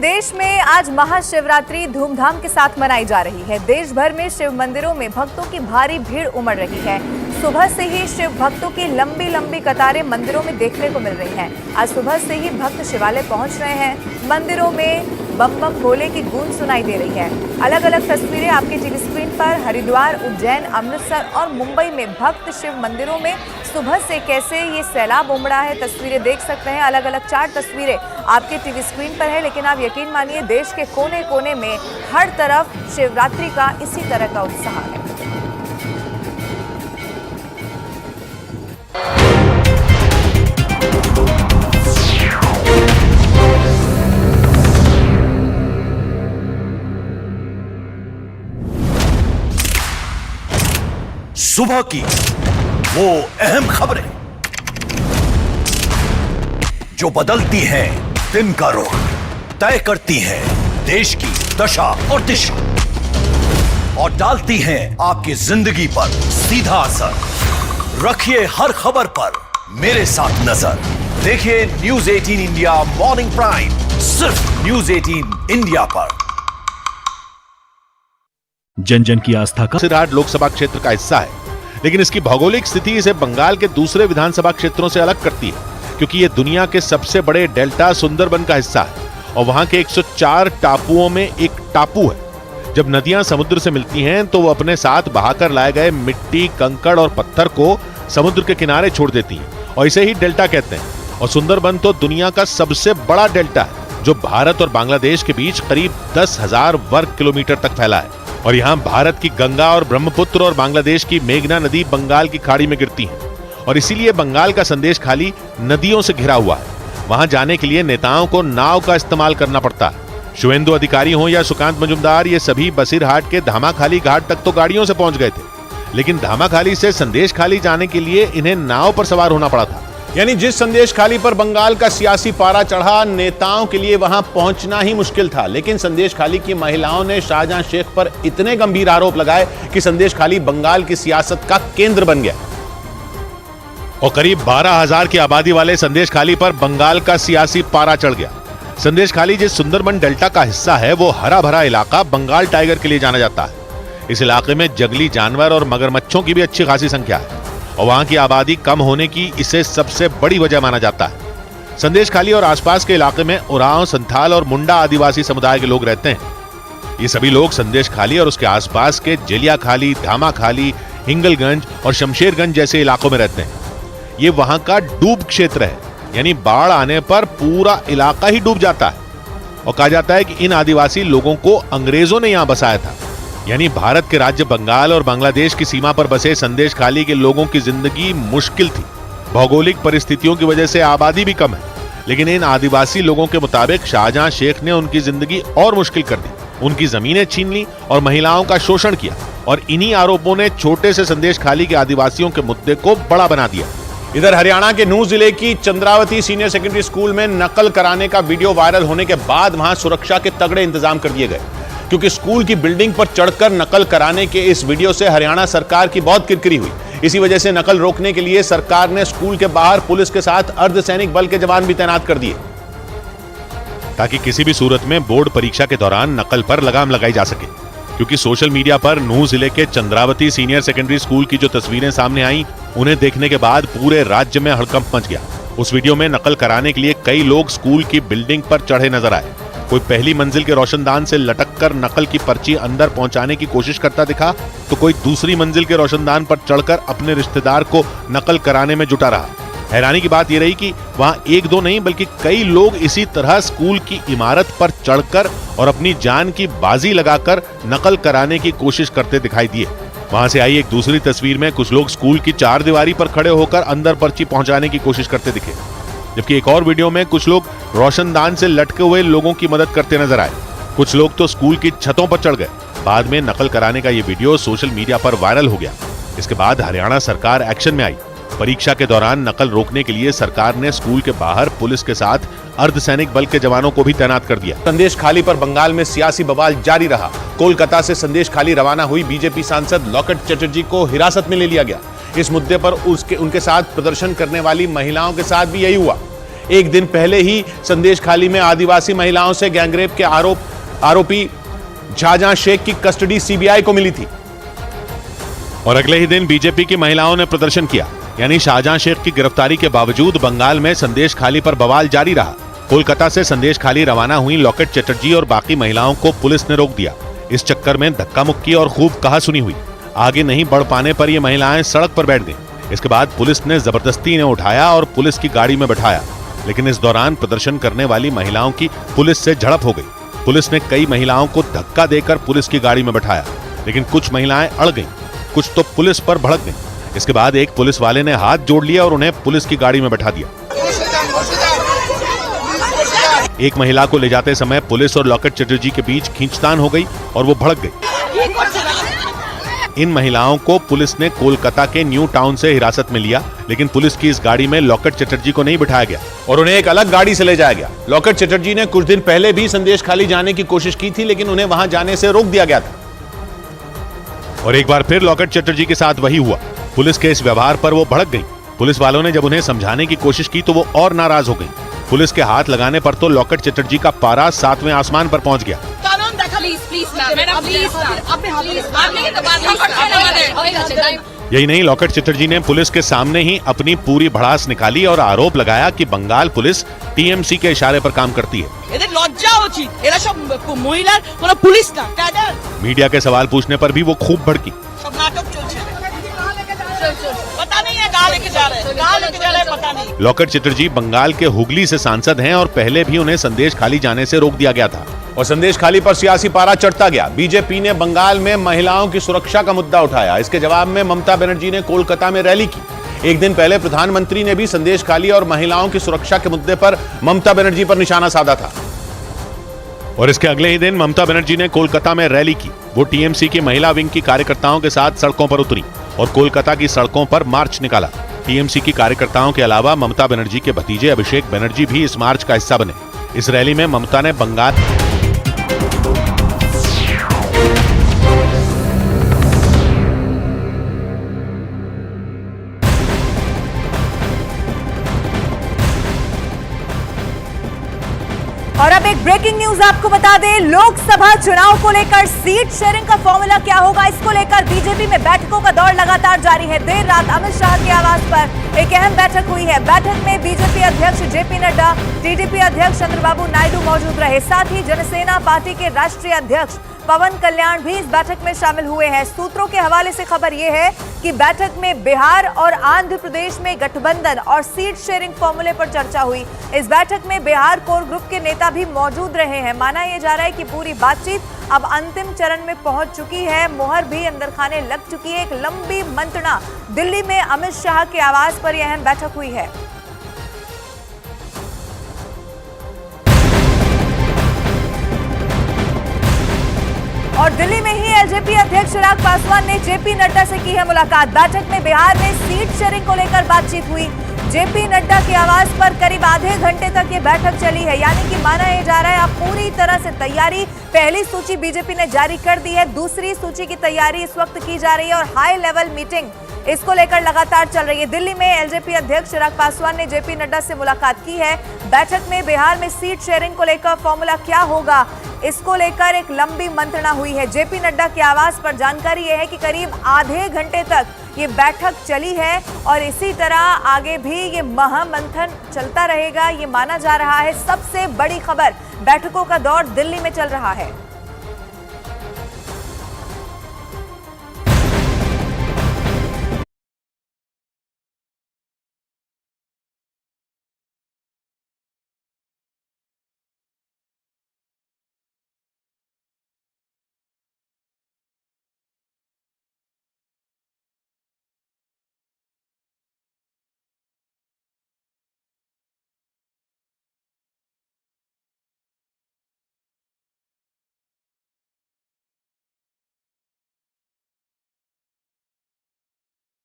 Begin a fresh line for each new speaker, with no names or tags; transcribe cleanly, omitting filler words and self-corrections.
देश में आज महाशिवरात्रि धूमधाम के साथ मनाई जा रही है। देश भर में शिव मंदिरों में भक्तों की भारी भीड़ उमड़ रही है। सुबह से ही शिव भक्तों की लंबी लंबी कतारें मंदिरों में देखने को मिल रही हैं। आज सुबह से ही भक्त शिवालय पहुंच रहे हैं। मंदिरों में बम बम भोले की गूंज सुनाई दे रही है। अलग अलग तस्वीरें आपके टीवी स्क्रीन पर हरिद्वार, उज्जैन, अमृतसर और मुंबई में भक्त शिव मंदिरों में सुबह से कैसे ये सैलाब उमड़ा है, तस्वीरें देख सकते हैं। अलग अलग 4 तस्वीरें आपके टीवी स्क्रीन पर है, लेकिन आप यकीन मानिए देश के कोने कोने में हर तरफ शिवरात्रि का इसी तरह का उत्साह है।
सुबह की वो अहम खबरें जो बदलती हैं दिन का रुख, तय करती हैं देश की दशा और दिशा और डालती हैं आपकी जिंदगी पर सीधा असर। रखिए हर खबर पर मेरे साथ नजर। देखिए न्यूज 18 इंडिया मॉर्निंग प्राइम, सिर्फ न्यूज 18 इंडिया पर।
जन जन की आस्था का
सिरहाट लोकसभा क्षेत्र का हिस्सा है, लेकिन इसकी भौगोलिक स्थिति इसे बंगाल के दूसरे विधानसभा क्षेत्रों से अलग करती है, क्योंकि ये दुनिया के सबसे बड़े डेल्टा सुंदरबन का हिस्सा है और वहां के 104 टापुओं में एक टापू है। जब नदियां समुद्र से मिलती हैं तो वो अपने साथ बहाकर लाए गए मिट्टी, कंकड़ और पत्थर को समुद्र के किनारे छोड़ देती हैं और इसे ही डेल्टा कहते हैं। और सुंदरबन तो दुनिया का सबसे बड़ा डेल्टा है, जो भारत और बांग्लादेश के बीच करीब 10,000 वर्ग किलोमीटर तक फैला है। और यहाँ भारत की गंगा और ब्रह्मपुत्र और बांग्लादेश की मेघना नदी बंगाल की खाड़ी में गिरती हैं और इसीलिए बंगाल का संदेश खाली नदियों से घिरा हुआ है। वहां जाने के लिए नेताओं को नाव का इस्तेमाल करना पड़ता है। शुभेंदु अधिकारी हो या सुकांत मजुमदार, ये सभी बसीरहाट के धामाखाली घाट तक तो गाड़ियों से पहुंच गए थे, लेकिन धामाखाली से संदेश खाली जाने के लिए इन्हें नाव पर सवार होना पड़ा था।
यानी जिस संदेश खाली पर बंगाल का सियासी पारा चढ़ा, नेताओं के लिए वहां पहुंचना ही मुश्किल था। लेकिन संदेश खाली की महिलाओं ने शाहजहां शेख पर इतने गंभीर आरोप लगाए कि संदेश खाली बंगाल की सियासत का केंद्र बन गया
और करीब 12,000 की आबादी वाले संदेश खाली पर बंगाल का सियासी पारा चढ़ गया। संदेश खाली जिस सुंदरबन डेल्टा का हिस्सा है, वो हरा भरा इलाका बंगाल टाइगर के लिए जाना जाता है। इस इलाके में जंगली जानवर और मगरमच्छों की भी अच्छी खासी संख्या है और वहां की आबादी कम होने की इसे सबसे बड़ी वजह माना जाता है। संदेश खाली और आसपास के इलाके में उरांव, संथाल और मुंडा आदिवासी समुदाय के लोग रहते हैं। ये सभी लोग संदेश खाली और उसके आसपास के जेलिया खाली, धामा खाली, हिंगलगंज और शमशेरगंज जैसे इलाकों में रहते हैं। ये वहां का डूब क्षेत्र है, यानी बाढ़ आने पर पूरा इलाका ही डूब जाता है। और कहा जाता है कि इन आदिवासी लोगों को अंग्रेजों ने यहां बसाया था। यानी भारत के राज्य बंगाल और बांग्लादेश की सीमा पर बसे संदेश खाली के लोगों की जिंदगी मुश्किल थी। भौगोलिक परिस्थितियों की वजह से आबादी भी कम है, लेकिन इन आदिवासी लोगों के मुताबिक शाहजहां शेख ने उनकी जिंदगी और मुश्किल कर दी, उनकी जमीनें छीन ली और महिलाओं का शोषण किया। और इन्हीं आरोपों ने छोटे से संदेश खाली के आदिवासियों के मुद्दे को बड़ा बना दिया।
इधर हरियाणा के नूंह जिले की चंद्रावती सीनियर सेकेंडरी स्कूल में नकल कराने का वीडियो वायरल होने के बाद वहां सुरक्षा के तगड़े इंतजाम कर दिए गए, क्योंकि स्कूल की बिल्डिंग पर चढ़कर नकल कराने के इस वीडियो से हरियाणा सरकार की बहुत किरकिरी हुई। इसी वजह से नकल रोकने के लिए सरकार ने स्कूल के बाहर पुलिस के साथ अर्धसैनिक बल के जवान भी तैनात कर दिए,
ताकि किसी भी सूरत में बोर्ड परीक्षा के दौरान नकल पर लगाम लगाई जा सके। क्योंकि सोशल मीडिया पर नूंह जिले के चंद्रावती सीनियर सेकेंडरी स्कूल की जो तस्वीरें सामने आई, उन्हें देखने के बाद पूरे राज्य में हड़कंप मच गया। उस वीडियो में नकल कराने के लिए कई लोग स्कूल की बिल्डिंग पर चढ़े नजर आए। कोई पहली मंजिल के रोशनदान से लटककर नकल की पर्ची अंदर पहुंचाने की कोशिश करता दिखा, तो कोई दूसरी मंजिल के रोशनदान पर चढ़कर अपने रिश्तेदार को नकल कराने में जुटा रहा। हैरानी की बात यह रही कि वहां एक दो नहीं बल्कि कई लोग इसी तरह स्कूल की इमारत पर चढ़कर और अपनी जान की बाजी लगाकर नकल कराने की कोशिश करते दिखाई दिए। वहां से आई एक दूसरी तस्वीर में कुछ लोग स्कूल की चारदीवारी पर खड़े होकर अंदर पर्ची पहुंचाने की कोशिश करते दिखे, जबकि एक और वीडियो में कुछ लोग रोशनदान से लटके हुए लोगों की मदद करते नजर आए। कुछ लोग तो स्कूल की छतों पर चढ़ गए। बाद में नकल कराने का ये वीडियो सोशल मीडिया पर वायरल हो गया। इसके बाद हरियाणा सरकार एक्शन में आई। परीक्षा के दौरान नकल रोकने के लिए सरकार ने स्कूल के बाहर पुलिस के साथ अर्धसैनिक बल के जवानों को भी तैनात कर दिया।
संदेश खाली पर बंगाल में सियासी बवाल जारी रहा। कोलकाता से संदेश खाली रवाना हुई बीजेपी सांसद लॉकेट चटर्जी को हिरासत में ले लिया गया। इस मुद्दे पर उनके साथ प्रदर्शन करने वाली महिलाओं के साथ भी यही हुआ। एक दिन पहले ही संदेशखाली में आदिवासी महिलाओं से गैंगरेप के आरोपी शाहजहां शेख की कस्टडी सीबीआई को मिली थी।
और अगले ही दिन बीजेपी की महिलाओं ने प्रदर्शन किया, यानी शाहजहां शेख की गिरफ्तारी के बावजूद बंगाल में संदेशखाली पर बवाल जारी रहा। कोलकाता से संदेशखाली रवाना हुई लॉकेट चटर्जी और बाकी महिलाओं को पुलिस ने रोक दिया। इस चक्कर में धक्का मुक्की और खूब कहासुनी हुई। आगे नहीं बढ़ पाने पर ये महिलाएं सड़क पर बैठ गईं। इसके बाद पुलिस ने जबरदस्ती इन्हें उठाया और पुलिस की गाड़ी में बैठाया, लेकिन इस दौरान प्रदर्शन करने वाली महिलाओं की पुलिस से झड़प हो गई। पुलिस ने कई महिलाओं को धक्का देकर पुलिस की गाड़ी में बैठाया, लेकिन कुछ महिलाएं अड़ गईं, कुछ तो पुलिस पर भड़क गईं। इसके बाद एक पुलिस वाले ने हाथ जोड़ लिया और उन्हें पुलिस की गाड़ी में बैठा दिया। एक महिला को ले जाते समय पुलिस और लॉकेट चटर्जी के बीच खींचतान हो गई और वो भड़क गई। इन महिलाओं को पुलिस ने कोलकाता के न्यू टाउन से हिरासत में लिया, लेकिन पुलिस की इस गाड़ी में लॉकेट चटर्जी को नहीं बिठाया गया
और उन्हें एक अलग गाड़ी से ले जाया गया। लॉकेट चटर्जी ने कुछ दिन पहले भी संदेशखाली जाने की कोशिश की थी, लेकिन उन्हें वहां जाने से रोक दिया गया था।
और एक बार फिर लॉकेट चटर्जी के साथ वही हुआ। पुलिस के इस व्यवहार पर वो भड़क गई। पुलिस वालों ने जब उन्हें समझाने की कोशिश की तो वो और नाराज हो गई। पुलिस के हाथ लगाने पर तो लॉकेट चटर्जी का पारा 7वें आसमान पर पहुंच गया। यही नहीं, लॉकेट चटर्जी ने पुलिस के सामने ही अपनी पूरी भड़ास निकाली और आरोप लगाया कि बंगाल पुलिस टीएमसी के इशारे पर काम करती है। मीडिया के सवाल पूछने पर भी वो खूब भड़की। लॉकेट चटर्जी बंगाल के हुगली से सांसद हैं और पहले भी उन्हें संदेशखाली जाने से रोक दिया गया था
और संदेशखाली पर सियासी पारा चढ़ता गया। बीजेपी ने बंगाल में महिलाओं की सुरक्षा का मुद्दा उठाया। इसके जवाब में ममता बनर्जी ने कोलकाता में रैली की। एक दिन पहले प्रधानमंत्री ने भी संदेशखाली और महिलाओं की सुरक्षा के मुद्दे पर ममता बनर्जी पर निशाना साधा था।
और इसके अगले ही दिन ममता बनर्जी ने कोलकाता में रैली की। वो टीएमसी की महिला विंग की कार्यकर्ताओं के साथ सड़कों पर उतरी और कोलकाता की सड़कों पर मार्च निकाला। टीएमसी की कार्यकर्ताओं के अलावा ममता बनर्जी के भतीजे अभिषेक बनर्जी भी इस मार्च का हिस्सा बने। इस रैली में ममता ने बंगाल
और अब एक ब्रेकिंग न्यूज आपको बता दें, लोकसभा चुनाव को लेकर सीट शेयरिंग का फॉर्मूला क्या होगा, इसको लेकर बीजेपी में बैठकों का दौर लगातार जारी है। देर रात अमित शाह के आवास पर एक अहम बैठक हुई है। बैठक में बीजेपी अध्यक्ष जेपी नड्डा, टीडीपी अध्यक्ष चंद्रबाबू नायडू मौजूद रहे। साथ ही जनसेना पार्टी के राष्ट्रीय अध्यक्ष पवन कल्याण भी इस बैठक में शामिल हुए हैं। सूत्रों के हवाले से खबर यह है कि बैठक में बिहार और आंध्र प्रदेश में गठबंधन और सीट शेयरिंग फॉर्मूले पर चर्चा हुई। इस बैठक में बिहार कोर ग्रुप के नेता भी मौजूद रहे हैं। माना यह जा रहा है कि पूरी बातचीत अब अंतिम चरण में पहुंच चुकी है। मोहर भी अंदर खाने लग चुकी है। एक लंबी मंत्रणा दिल्ली में अमित शाह के आवास पर यह अहम बैठक हुई है। और दिल्ली में ही एलजेपी अध्यक्ष चिराग पासवान ने जेपी नड्डा से की है मुलाकात। बैठक में बिहार में सीट शेयरिंग को लेकर बातचीत हुई। जेपी नड्डा के आवास पर करीब आधे घंटे तक ये बैठक चली है। यानी कि माना यह जा रहा है अब पूरी तरह से तैयारी। पहली सूची बीजेपी ने जारी कर दी है, दूसरी सूची की तैयारी इस वक्त की जा रही है और हाई लेवल मीटिंग इसको लेकर लगातार चल रही है। दिल्ली में एलजेपी अध्यक्ष चिराग पासवान ने जेपी नड्डा से मुलाकात की है। बैठक में बिहार में सीट शेयरिंग को लेकर फॉर्मूला क्या होगा, इसको लेकर एक लंबी मंत्रणा हुई है। जेपी नड्डा के आवास पर जानकारी यह है कि करीब आधे घंटे तक ये बैठक चली है और इसी तरह आगे भी ये महामंथन चलता रहेगा, ये माना जा रहा है। सबसे बड़ी खबर, बैठकों का दौर दिल्ली में चल रहा है।